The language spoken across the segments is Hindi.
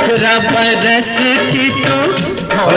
हेलो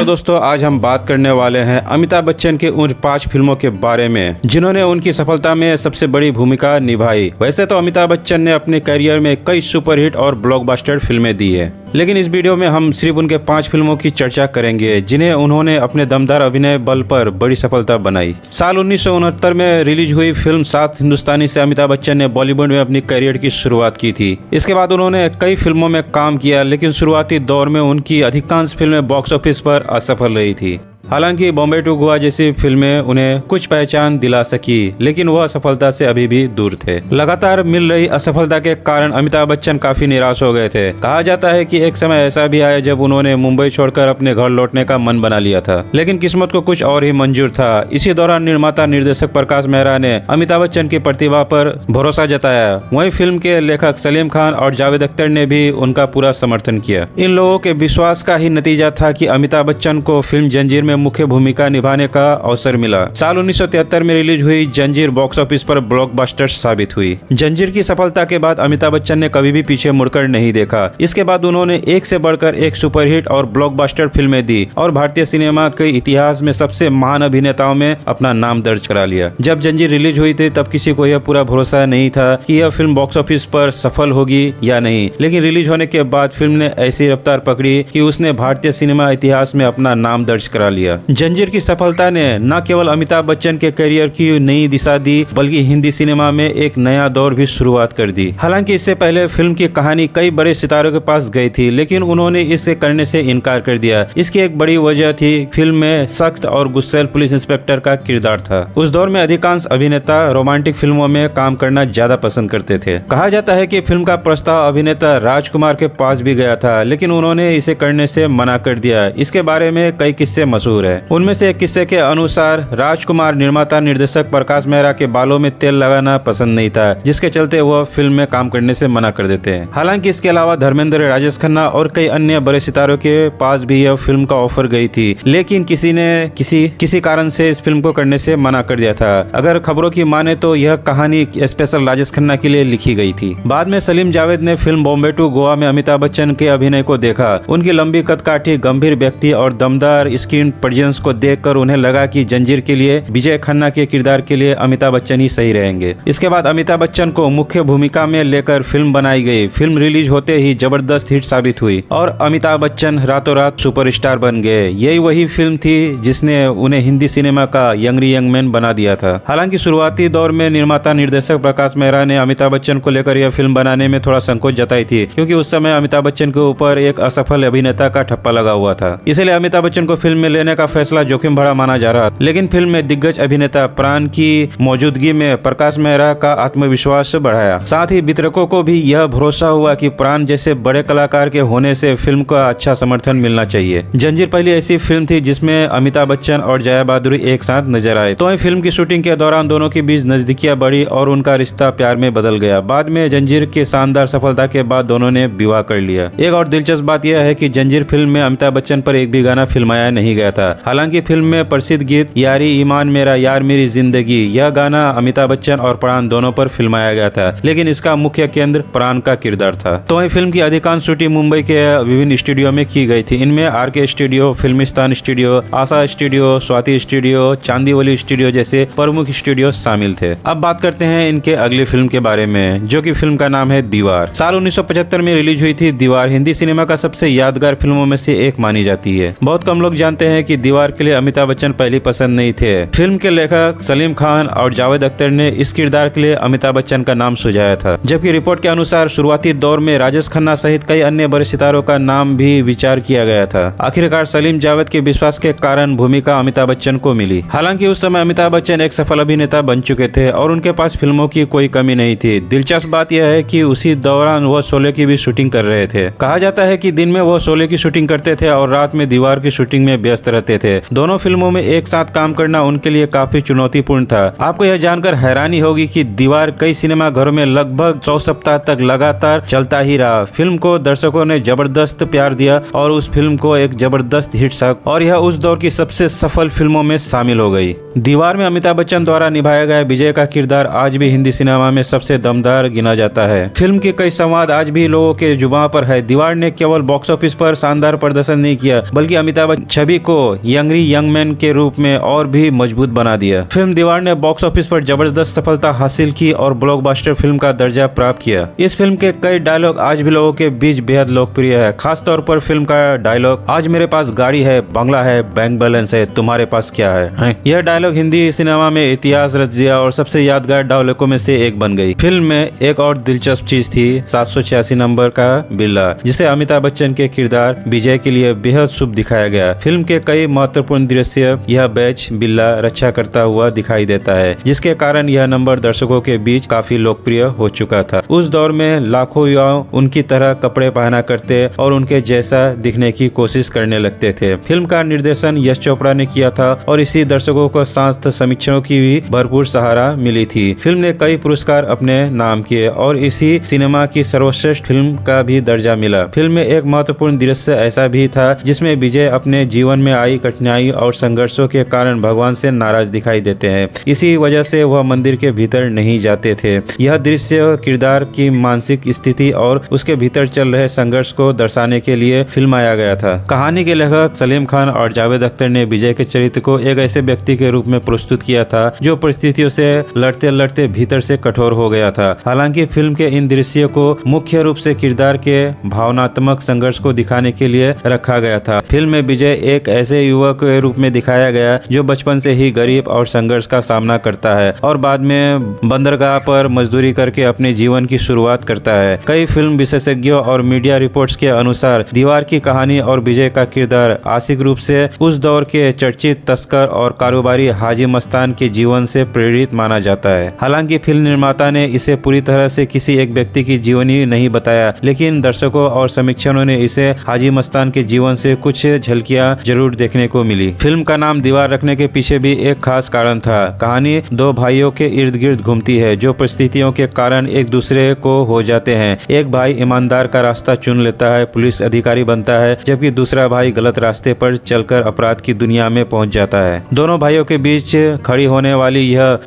दोस्तों, आज हम बात करने वाले हैं अमिताभ बच्चन के उन 5 फिल्मों के बारे में जिन्होंने उनकी सफलता में सबसे बड़ी भूमिका निभाई। वैसे तो अमिताभ बच्चन ने अपने करियर में कई सुपरहिट और ब्लॉकबस्टर फिल्में दी है, लेकिन इस वीडियो में हम सिर्फ उनके 5 फिल्मों की चर्चा करेंगे जिन्हें उन्होंने अपने दमदार अभिनय बल पर बड़ी सफलता बनाई। साल 1969 में रिलीज हुई फिल्म 7 हिंदुस्तानी से अमिताभ बच्चन ने बॉलीवुड में अपनी करियर की शुरुआत की थी। इसके बाद उन्होंने कई फिल्मों में काम किया, लेकिन शुरुआती दौर में उनकी अधिकांश फिल्में बॉक्स ऑफिस पर असफल रही थी। हालांकि बॉम्बे टू गोवा जैसी फिल्में उन्हें कुछ पहचान दिला सकी, लेकिन वह सफलता से अभी भी दूर थे। लगातार मिल रही असफलता के कारण अमिताभ बच्चन काफी निराश हो गए थे। कहा जाता है कि एक समय ऐसा भी आया जब उन्होंने मुंबई छोड़कर अपने घर लौटने का मन बना लिया था, लेकिन किस्मत को कुछ और ही मंजूर था। इसी दौरान निर्माता निर्देशक प्रकाश मेहरा ने अमिताभ बच्चन की प्रतिभा पर भरोसा जताया। वहीं फिल्म के लेखक सलीम खान और जावेद अख्तर ने भी उनका पूरा समर्थन किया। इन लोगों के विश्वास का ही नतीजा था कि अमिताभ बच्चन को फिल्म जंजीर में मुख्य भूमिका निभाने का अवसर मिला। साल 1973 में रिलीज हुई जंजीर बॉक्स ऑफिस पर ब्लॉकबस्टर साबित हुई। जंजीर की सफलता के बाद अमिताभ बच्चन ने कभी भी पीछे मुड़कर नहीं देखा। इसके बाद उन्होंने एक से बढ़कर एक सुपरहिट और ब्लॉकबस्टर फिल्में दी और भारतीय सिनेमा के इतिहास में सबसे महान अभिनेताओं में अपना नाम दर्ज करा लिया। जब जंजीर रिलीज हुई थी तब किसी को यह पूरा भरोसा नहीं था कि यह फिल्म बॉक्स ऑफिस पर सफल होगी या नहीं, लेकिन रिलीज होने के बाद फिल्म ने ऐसी रफ्तार पकड़ी कि उसने भारतीय सिनेमा इतिहास में अपना नाम दर्ज करा लिया। जंजीर की सफलता ने न केवल अमिताभ बच्चन के करियर की नई दिशा दी, बल्कि हिंदी सिनेमा में एक नया दौर भी शुरुआत कर दी। हालांकि इससे पहले फिल्म की कहानी कई बड़े सितारों के पास गई थी, लेकिन उन्होंने इसे करने से इनकार कर दिया। इसकी एक बड़ी वजह थी फिल्म में सख्त और गुस्सैल पुलिस इंस्पेक्टर का किरदार था। उस दौर में अधिकांश अभिनेता रोमांटिक फिल्मों में काम करना ज्यादा पसंद करते थे। कहा जाता है कि फिल्म का प्रस्ताव अभिनेता राजकुमार के पास भी गया था, लेकिन उन्होंने इसे करने से मना कर दिया। इसके बारे में कई किस्से मशहूर है। उनमें से एक किस्से के अनुसार राजकुमार निर्माता निर्देशक प्रकाश मेहरा के बालों में तेल लगाना पसंद नहीं था, जिसके चलते वह फिल्म में काम करने से मना कर देते हैं। हालांकि इसके अलावा धर्मेंद्र, राजेश खन्ना और कई अन्य बड़े सितारों के पास भी यह फिल्म का ऑफर गई थी, लेकिन किसी ने किसी कारण से इस फिल्म को करने से मना कर दिया था। अगर खबरों की माने तो यह कहानी स्पेशल राजेश खन्ना के लिए लिखी गई थी। बाद में सलीम जावेद ने फिल्म बॉम्बे टू गोवा में अमिताभ बच्चन के अभिनय को देखा। उनकी लंबी कदकाठी, गंभीर व्यक्ति और दमदार स्क्रीन प्रेजेंस को देखकर उन्हें लगा कि जंजीर के लिए विजय खन्ना के किरदार के लिए अमिताभ बच्चन ही सही रहेंगे। इसके बाद अमिताभ बच्चन को मुख्य भूमिका में लेकर फिल्म बनाई गई। फिल्म रिलीज होते ही जबरदस्त हिट साबित हुई और अमिताभ बच्चन रातों रात सुपरस्टार बन गए। यही वही फिल्म थी जिसने उन्हें हिंदी सिनेमा का यंग मैन बना दिया था। हालांकि शुरुआती दौर में निर्माता निर्देशक प्रकाश मेहरा ने अमिताभ बच्चन को लेकर यह फिल्म बनाने में थोड़ा संकोच जताई थी, क्योंकि उस समय अमिताभ बच्चन के ऊपर एक असफल अभिनेता का ठप्पा लगा हुआ था। इसलिए अमिताभ बच्चन को फिल्म में लेने का फैसला जोखिम भरा माना जा रहा। लेकिन फिल्म में दिग्गज अभिनेता प्राण की मौजूदगी में प्रकाश मेहरा का आत्मविश्वास बढ़ाया। साथ ही वितरकों को भी यह भरोसा हुआ कि प्राण जैसे बड़े कलाकार के होने से फिल्म का अच्छा समर्थन मिलना चाहिए। जंजीर पहली ऐसी फिल्म थी जिसमें अमिताभ बच्चन और जया बहादुरी एक साथ नजर आए। तो फिल्म की शूटिंग के दौरान दोनों के बीच नजदीकियां बढ़ी और उनका रिश्ता प्यार में बदल गया। बाद में जंजीर की शानदार सफलता के बाद दोनों ने विवाह कर लिया। एक और दिलचस्प बात यह है कि जंजीर फिल्म में अमिताभ बच्चन पर एक भी गाना फिल्माया नहीं गया था। हालांकि फिल्म में प्रसिद्ध गीत यारी ईमान मेरा यार मेरी जिंदगी, यह गाना अमिताभ बच्चन और प्राण दोनों पर फिल्माया गया था, लेकिन इसका मुख्य केंद्र प्राण का किरदार था। तो वही फिल्म की अधिकांश शूटिंग मुंबई के विभिन्न स्टूडियो में की गई थी। इनमें RK studio, Filmistan studio, Asha studio, Swati studio, Chandivali studio जैसे प्रमुख स्टूडियो शामिल थे। अब बात करते हैं इनके अगली फिल्म के बारे में, जो कि फिल्म का नाम है दीवार। साल 1975 में रिलीज हुई थी। दीवार हिंदी सिनेमा का सबसे यादगार फिल्मों में से एक मानी जाती है। बहुत कम लोग जानते हैं कि दीवार के लिए अमिताभ बच्चन पहली पसंद नहीं थे। फिल्म के लेखक सलीम खान और जावेद अख्तर ने इस किरदार के लिए अमिताभ बच्चन का नाम सुझाया था, जबकि रिपोर्ट के अनुसार शुरुआती दौर में राजेश खन्ना सहित कई अन्य बड़े सितारों का नाम भी विचार किया गया था। आखिरकार सलीम जावेद के विश्वास के कारण भूमिका अमिताभ बच्चन को मिली। हालांकि उस समय अमिताभ बच्चन एक सफल अभिनेता बन चुके थे और उनके पास फिल्मों की कोई कमी नहीं थी। दिलचस्प बात यह है कि उसी दौरान वह शोले की भी शूटिंग कर रहे थे। कहा जाता है कि दिन में वह शोले की शूटिंग करते थे और रात में दीवार की शूटिंग में व्यस्त रहते रहते थे। दोनों फिल्मों में एक साथ काम करना उनके लिए काफी चुनौतीपूर्ण था। आपको यह जानकर हैरानी होगी कि दीवार कई सिनेमा घरों में लगभग 100 सप्ताह तक लगातार चलता ही रहा। फिल्म को दर्शकों ने जबरदस्त प्यार दिया और उस फिल्म को एक जबरदस्त हिट सक और यह उस दौर की सबसे सफल फिल्मों में शामिल हो गई। दीवार में अमिताभ बच्चन द्वारा निभाया गया विजय का किरदार आज भी हिंदी सिनेमा में सबसे दमदार गिना जाता है। फिल्म के कई संवाद आज भी लोगों के जुबान पर है। दीवार ने केवल बॉक्स ऑफिस पर शानदार प्रदर्शन नहीं किया, बल्कि अमिताभ छवि को यंगरी यंग मैन के रूप में और भी मजबूत बना दिया। फिल्म दीवार ने बॉक्स ऑफिस पर जबरदस्त सफलता हासिल की और ब्लॉकबस्टर फिल्म का दर्जा प्राप्त किया। इस फिल्म के कई डायलॉग आज भी लोगों के बीच बेहद लोकप्रिय है। खास तौर पर फिल्म का डायलॉग, आज मेरे पास गाड़ी है, बंगला है, बैंक बैलेंस है, तुम्हारे पास क्या है? यह डायलॉग हिंदी सिनेमा में इतिहास रच दिया और सबसे यादगार डायलॉगों में से एक बन गई। फिल्म में एक और दिलचस्प चीज थी 786 नंबर का बिल्ला, जिसे अमिताभ बच्चन के किरदार विजय के लिए बेहद शुभ दिखाया गया। फिल्म के कई महत्वपूर्ण दृश्य यह बैच बिल्ला रक्षा करता हुआ दिखाई देता है, जिसके कारण यह नंबर दर्शकों के बीच काफी लोकप्रिय हो चुका था। उस दौर में लाखों युवा उनकी तरह कपड़े पहना करते और उनके जैसा दिखने की कोशिश करने लगते थे। फिल्म का निर्देशन यश चोपड़ा ने किया था और इसी दर्शकों को शास्त्र समीक्षकों की भी भरपूर सहारा मिली थी। फिल्म ने कई पुरस्कार अपने नाम किए और इसी सिनेमा की सर्वश्रेष्ठ फिल्म का भी दर्जा मिला। फिल्म में एक महत्वपूर्ण दृश्य ऐसा भी था जिसमें विजय अपने जीवन में आई कठिनाई और संघर्षों के कारण भगवान से नाराज दिखाई देते हैं। इसी वजह से वह मंदिर के भीतर नहीं जाते थे। यह दृश्य किरदार की मानसिक स्थिति और उसके भीतर चल रहे संघर्ष को दर्शाने के लिए फिल्माया गया था। कहानी के लेखक सलीम खान और जावेद अख्तर ने विजय के चरित्र को एक ऐसे व्यक्ति के रूप में प्रस्तुत किया था जो परिस्थितियों से लड़ते लड़ते भीतर से कठोर हो गया था। हालांकि फिल्म के इन दृश्यों को मुख्य रूप से किरदार के भावनात्मक संघर्ष को दिखाने के लिए रखा गया था। फिल्म में विजय एक ऐसे युवक के रूप में दिखाया गया जो बचपन से ही गरीब और संघर्ष का सामना करता है और बाद में बंदरगाह पर मजदूरी करके अपने जीवन की शुरुआत करता है। कई फिल्म विशेषज्ञों और मीडिया रिपोर्ट्स के अनुसार दीवार की कहानी और विजय का किरदार आंशिक रूप से उस दौर के चर्चित तस्कर और कारोबारी हाजी मस्तान के जीवन से प्रेरित माना जाता है। हालांकि फिल्म निर्माता ने इसे पूरी तरह से किसी एक व्यक्ति की जीवनी नहीं बताया, लेकिन दर्शकों और समीक्षकों ने इसे हाजी मस्तान के जीवन से कुछ झलकियां जरूर देखने को मिली। फिल्म का नाम दीवार रखने के पीछे भी एक खास कारण था। कहानी दो भाइयों के इर्द गिर्द घूमती है जो परिस्थितियों के कारण एक दूसरे को हो जाते हैं। एक भाई ईमानदार का रास्ता चुन लेता है, पुलिस अधिकारी बनता है, जबकि दूसरा भाई गलत रास्ते पर चलकर अपराध की दुनिया में पहुंच जाता है। दोनों भाइयों के बीच खड़ी होने वाली यह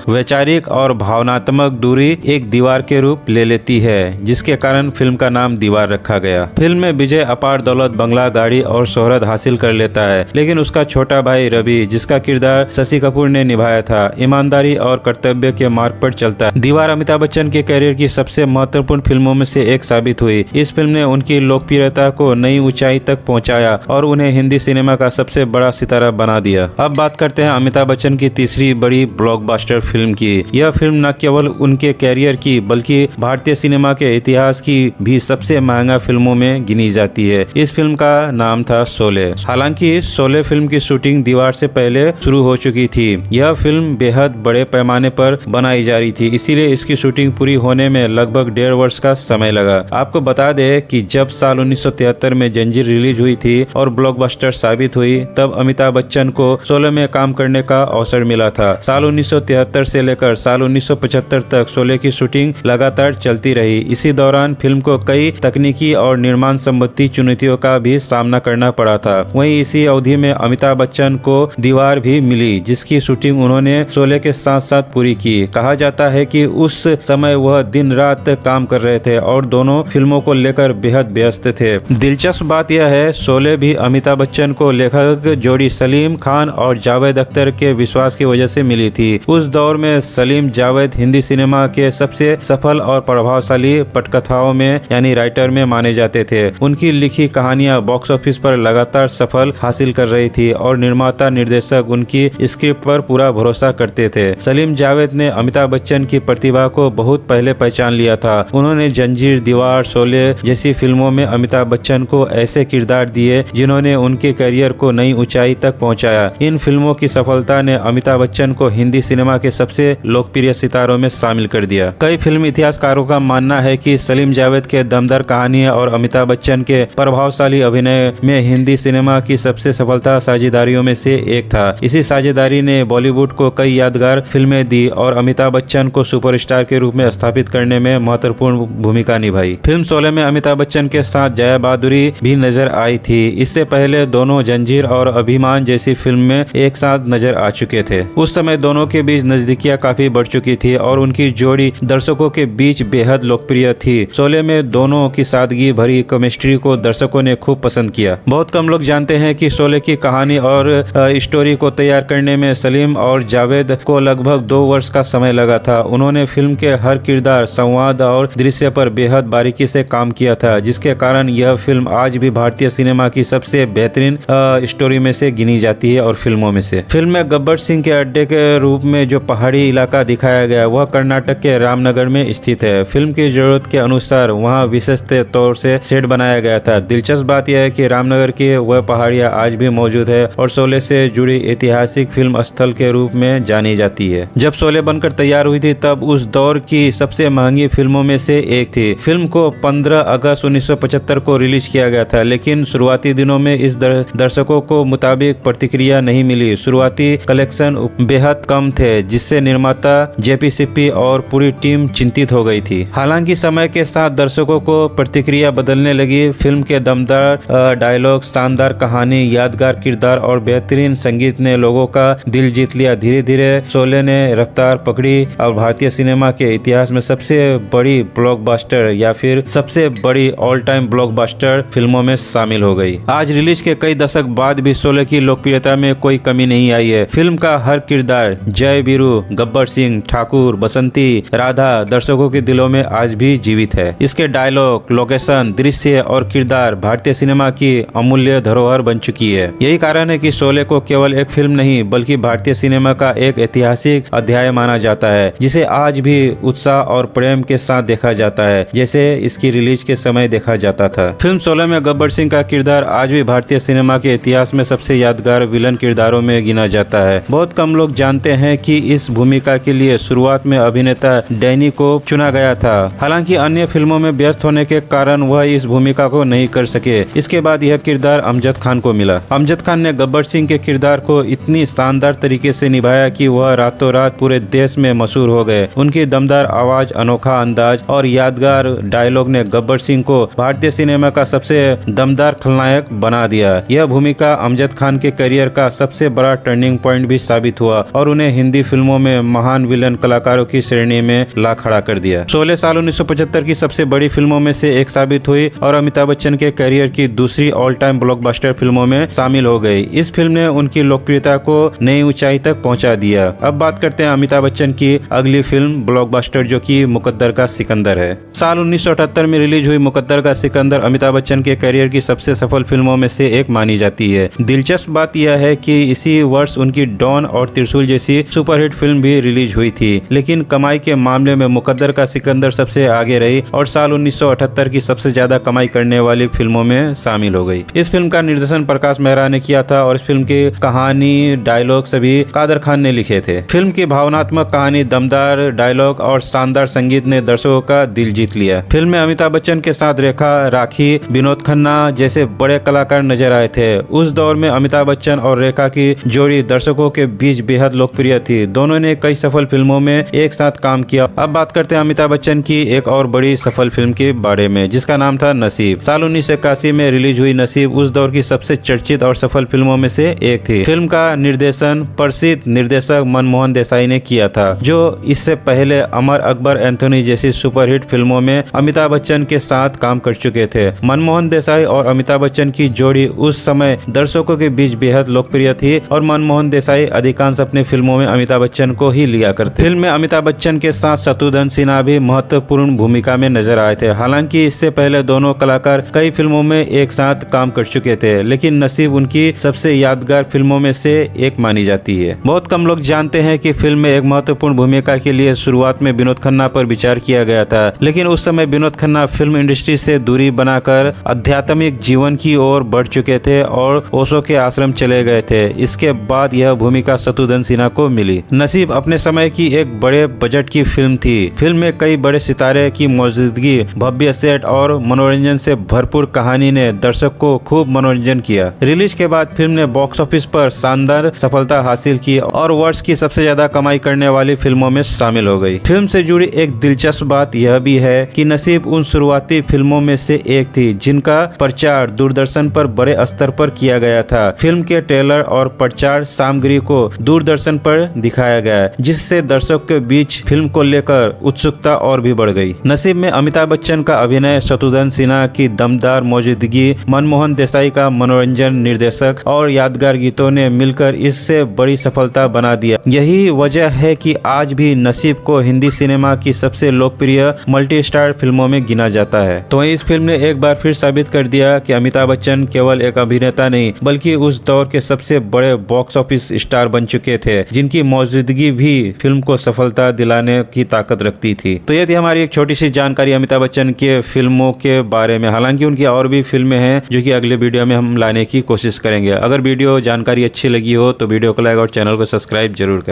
वैचारिक और भावनात्मक दूरी एक दीवार के रूप ले लेती है, जिसके कारण फिल्म का नाम दीवार रखा गया। फिल्म में विजय अपार दौलत, बंगला, गाड़ी और शोहरत हासिल कर लेता है, लेकिन उसका छोटा भाई रवि, जिसका किरदार शशि कपूर ने निभाया था, ईमानदारी और कर्तव्य के मार्ग पर चलता है। दीवार अमिताभ बच्चन के करियर की सबसे महत्वपूर्ण फिल्मों में से एक साबित हुई। इस फिल्म ने उनकी लोकप्रियता को नई ऊंचाई तक पहुंचाया और उन्हें हिंदी सिनेमा का सबसे बड़ा सितारा बना दिया। अब बात करते हैं अमिताभ बच्चन की तीसरी बड़ी ब्लॉकबस्टर फिल्म की। यह फिल्म न केवल उनके कैरियर की बल्कि भारतीय सिनेमा के इतिहास की भी सबसे महंगा फिल्मों में गिनी जाती है। इस फिल्म का नाम था शोले। हालांकि शोले फिल्म की शूटिंग दीवार से पहले शुरू हो चुकी थी। यह फिल्म बेहद बड़े पैमाने पर बनाई जा रही थी, इसीलिए इसकी शूटिंग पूरी होने में लगभग 1.5 वर्ष का समय लगा। आपको बता दें कि जब साल 1973 में जंजीर रिलीज हुई थी और ब्लॉकबस्टर साबित हुई, तब अमिताभ बच्चन को शोले में काम करने का अवसर मिला था। साल 1973 से लेकर साल 1975 तक शोले की शूटिंग लगातार चलती रही। इसी दौरान फिल्म को कई तकनीकी और निर्माण संबंधी चुनौतियों का भी सामना करना पड़ा था। वहीं इसी अवधि में अमिताभ बच्चन को दीवार भी मिली, जिसकी शूटिंग उन्होंने शोले के साथ साथ पूरी की। कहा जाता है कि उस समय वह दिन रात काम कर रहे थे और दोनों फिल्मों को लेकर बेहद व्यस्त थे। दिलचस्प बात यह है, शोले भी अमिताभ बच्चन को लेखक जोड़ी सलीम खान और जावेद अख्तर के विश्वास की वजह से मिली थी। उस दौर में सलीम जावेद हिंदी सिनेमा के सबसे सफल और प्रभावशाली पटकथाओं में यानी राइटर में माने जाते थे। उनकी लिखी कहानियां बॉक्स ऑफिस पर लगातार सफल हासिल कर रही थी और निर्माता निर्देशक उनकी स्क्रिप्ट पर पूरा भरोसा करते थे। सलीम जावेद ने अमिताभ बच्चन की प्रतिभा को बहुत पहले पहचान लिया था। उन्होंने जंजीर, दीवार, शोले जैसी फिल्मों में अमिताभ बच्चन को ऐसे किरदार दिए जिन्होंने उनके करियर को नई ऊंचाई तक पहुंचाया। इन फिल्मों की सफलता ने अमिताभ बच्चन को हिंदी सिनेमा के सबसे लोकप्रिय सितारों में शामिल कर दिया। कई फिल्म इतिहासकारों का मानना है कि सलीम जावेद के दमदार कहानियां और अमिताभ बच्चन के प्रभावशाली अभिनय में हिंदी सिनेमा की सबसे सबसे सफलता साझेदारियों में से एक था। इसी साझेदारी ने बॉलीवुड को कई यादगार फिल्में दी और अमिताभ बच्चन को सुपरस्टार के रूप में स्थापित करने में महत्वपूर्ण भूमिका निभाई। फिल्म शोले में अमिताभ बच्चन के साथ जया बहादुरी भी नजर आई थी। इससे पहले दोनों जंजीर और अभिमान जैसी फिल्म में एक साथ नजर आ चुके थे। उस समय दोनों के बीच नजदीकियां काफी बढ़ चुकी थी और उनकी जोड़ी दर्शकों के बीच बेहद लोकप्रिय थी। शोले में दोनों की सादगी भरी केमिस्ट्री को दर्शकों ने खूब पसंद किया। बहुत कम लोग जानते हैं कि शोले की कहानी और स्टोरी को तैयार करने में सलीम और जावेद को लगभग 2 वर्ष का समय लगा था। उन्होंने फिल्म के हर किरदार, संवाद और दृश्य पर बेहद बारीकी से काम किया था, जिसके कारण यह फिल्म आज भी भारतीय सिनेमा की सबसे बेहतरीन स्टोरी में से गिनी जाती है और फिल्मों में से। फिल्म में गब्बर सिंह के अड्डे के रूप में जो पहाड़ी इलाका दिखाया गया वह कर्नाटक के रामनगर में स्थित है। फिल्म की जरूरत के अनुसार वहाँ विशेष तौर से सेट बनाया गया था। दिलचस्प बात यह है कि रामनगर की वह पहाड़ियाँ आज भी मौजूद है और शोले से जुड़ी ऐतिहासिक फिल्म स्थल के रूप में जानी जाती है। जब शोले बनकर तैयार हुई थी तब उस दौर की सबसे महंगी फिल्मों में से एक थी। फिल्म को 15 अगस्त 1975 को रिलीज किया गया था, लेकिन शुरुआती दिनों में इस दर्शकों को मुताबिक प्रतिक्रिया नहीं मिली। शुरुआती कलेक्शन बेहद कम थे, जिससे निर्माता जेपी और पूरी टीम चिंतित हो गई थी। हालांकि समय के साथ दर्शकों को प्रतिक्रिया बदलने लगी। फिल्म के दमदार डायलॉग, शानदार कहानी, यादगार किरदार और बेहतरीन संगीत ने लोगों का दिल जीत लिया। धीरे धीरे शोले ने रफ्तार पकड़ी और भारतीय सिनेमा के इतिहास में सबसे बड़ी ब्लॉकबस्टर या फिर सबसे बड़ी ऑल टाइम ब्लॉकबस्टर फिल्मों में शामिल हो गई। आज रिलीज के कई दशक बाद भी शोले की लोकप्रियता में कोई कमी नहीं आई है। फिल्म का हर किरदार, जय वीरू, गब्बर सिंह, ठाकुर, बसंती, राधा दर्शकों के दिलों में आज भी जीवित है। इसके डायलॉग, लोकेशन, दृश्य और किरदार भारतीय सिनेमा की अमूल्य धरोहर बन चुकी है। यही कारण है कि शोले को केवल एक फिल्म नहीं बल्कि भारतीय सिनेमा का एक ऐतिहासिक अध्याय माना जाता है, जिसे आज भी उत्साह और प्रेम के साथ देखा जाता है जैसे इसकी रिलीज के समय देखा जाता था। फिल्म शोले में गब्बर सिंह का किरदार आज भी भारतीय सिनेमा के इतिहास में सबसे यादगार विलन किरदारों में गिना जाता है। बहुत कम लोग जानते हैं कि इस भूमिका के लिए शुरुआत में अभिनेता डैनी को चुना गया था। हालांकि अन्य फिल्मों में व्यस्त होने के कारण वह इस भूमिका को नहीं कर सके। इसके बाद यह किरदार अमजद खान को मिला। अमजद खान ने गब्बर सिंह के किरदार को इतनी शानदार तरीके से निभाया कि वह रातों रात पूरे देश में मशहूर हो गए। उनकी दमदार आवाज, अनोखा अंदाज और यादगार डायलॉग ने गब्बर सिंह को भारतीय सिनेमा का सबसे दमदार खलनायक बना दिया। यह भूमिका अमजद खान के करियर का सबसे बड़ा टर्निंग पॉइंट भी साबित हुआ और उन्हें हिंदी फिल्मों में महान विलन कलाकारों की श्रेणी में ला खड़ा कर दिया। शोले साल 1975 की सबसे बड़ी फिल्मों में से एक साबित हुई और अमिताभ बच्चन के करियर की दूसरी ऑल टाइम ब्लॉकबस्टर फिल्मों में शामिल हो गई। इस फिल्म ने उनकी लोकप्रियता को नई ऊंचाई तक पहुंचा दिया। अब बात करते हैं अमिताभ बच्चन की अगली फिल्म ब्लॉकबस्टर, जो कि मुकद्दर का सिकंदर है। साल 1978 में रिलीज हुई मुकद्दर का सिकंदर अमिताभ बच्चन के करियर की सबसे सफल फिल्मों में से एक मानी जाती है। दिलचस्प बात यह है कि इसी वर्ष उनकी डॉन और त्रिशूल जैसी सुपरहिट फिल्म भी रिलीज हुई थी, लेकिन कमाई के मामले में मुकद्दर का सिकंदर सबसे आगे रही और साल 1978 की सबसे ज्यादा कमाई करने वाली फिल्मों में शामिल हो गई। इस फिल्म का निर्देशन प्रकाश मेहरा ने किया था और इस फिल्म की कहानी, डायलॉग सभी कादर खान ने लिखे थे। फिल्म की भावनात्मक कहानी, दमदार डायलॉग और शानदार संगीत ने दर्शकों का दिल जीत लिया। फिल्म में अमिताभ बच्चन के साथ रेखा, राखी, विनोद खन्ना जैसे बड़े कलाकार नजर आए थे। उस दौर में अमिताभ बच्चन और रेखा की जोड़ी दर्शकों के बीच बेहद लोकप्रिय थी। दोनों ने कई सफल फिल्मों में एक साथ काम किया। अब बात करते हैं अमिताभ बच्चन की एक और बड़ी सफल फिल्म के बारे में, जिसका नाम था नसीब। साल 1981 में रिलीज हुई नसीब उस दौर की सबसे चर्चित और सफल फिल्मों में से एक थी। फिल्म का निर्देशन प्रसिद्ध निर्देशक मनमोहन देसाई ने किया था, जो इससे पहले अमर अकबर एंथोनी जैसी सुपरहिट फिल्मों में अमिताभ बच्चन के साथ काम कर चुके थे। मनमोहन देसाई और अमिताभ बच्चन की जोड़ी उस समय दर्शकों के बीच बेहद लोकप्रिय थी और मनमोहन देसाई अधिकांश अपने फिल्मों में अमिताभ बच्चन को ही लिया करते। फिल्म में अमिताभ बच्चन के साथ शत्रुघ्न सिन्हा भी महत्वपूर्ण भूमिका में नजर आए थे। हालांकि इससे पहले दोनों कलाकार कई फिल्मों में एक साथ काम कर चुके थे, लेकिन नसीब उनकी सबसे यादगार फिल्मों में से एक मानी जाती है। बहुत कम लोग जानते हैं कि फिल्म में एक महत्वपूर्ण भूमिका के लिए शुरुआत में विनोद खन्ना पर विचार किया गया था, लेकिन उस समय विनोद खन्ना फिल्म इंडस्ट्री से दूरी बनाकर आध्यात्मिक जीवन की ओर बढ़ चुके थे और ओशो के आश्रम चले गए थे। इसके बाद यह भूमिका शत्रुघ्न सिन्हा को मिली। नसीब अपने समय की एक बड़े बजट की फिल्म थी। फिल्म में कई बड़े सितारे की मौजूदगी, भव्य सेट और मनोरंजन से भरपूर कहानी ने दर्शक को खूब मनोरंजन किया। रिलीज के बाद फिल्म ने बॉक्स ऑफिस पर शानदार सफलता हासिल की और वर्ष की सबसे ज्यादा कमाई करने वाली फिल्मों में शामिल हो गई। फिल्म से जुड़ी एक दिलचस्प बात यह भी है कि नसीब उन शुरुआती फिल्मों में से एक थी जिनका प्रचार दूरदर्शन पर बड़े स्तर पर किया गया था। फिल्म के ट्रेलर और प्रचार सामग्री को दूरदर्शन पर दिखाया गया, जिससे दर्शकों के बीच फिल्म को लेकर उत्सुकता और भी बढ़ गई। नसीब में अमिताभ बच्चन का अभिनय, शत्रुघ्न सिन्हा की दमदार मौजूदगी, मनमोहन देसाई का मनोरंजन निर्देशक और यादगार गीतों ने मिलकर इससे बड़ी सफलता बना दिया। यही वजह है कि आज भी नसीब को हिंदी सिनेमा की सबसे लोकप्रिय मल्टी स्टार फिल्मों में गिना जाता है। तो इस फिल्म ने एक बार फिर साबित कर दिया कि अमिताभ बच्चन केवल एक अभिनेता नहीं बल्कि उस दौर के सबसे बड़े बॉक्स ऑफिस स्टार बन चुके थे, जिनकी मौजूदगी भी फिल्म को सफलता दिलाने की ताकत रखती थी। तो ये थी हमारी एक छोटी सी जानकारी अमिताभ बच्चन के फिल्मों के बारे में। हालांकि उनकी और भी फिल्में हैं जो कि अगले वीडियो में हम लाने की कोशिश करेंगे। अगर वीडियो जानकारी अच्छी लगी हो तो वीडियो को लाइक और चैनल को सब्सक्राइब जरूर करें।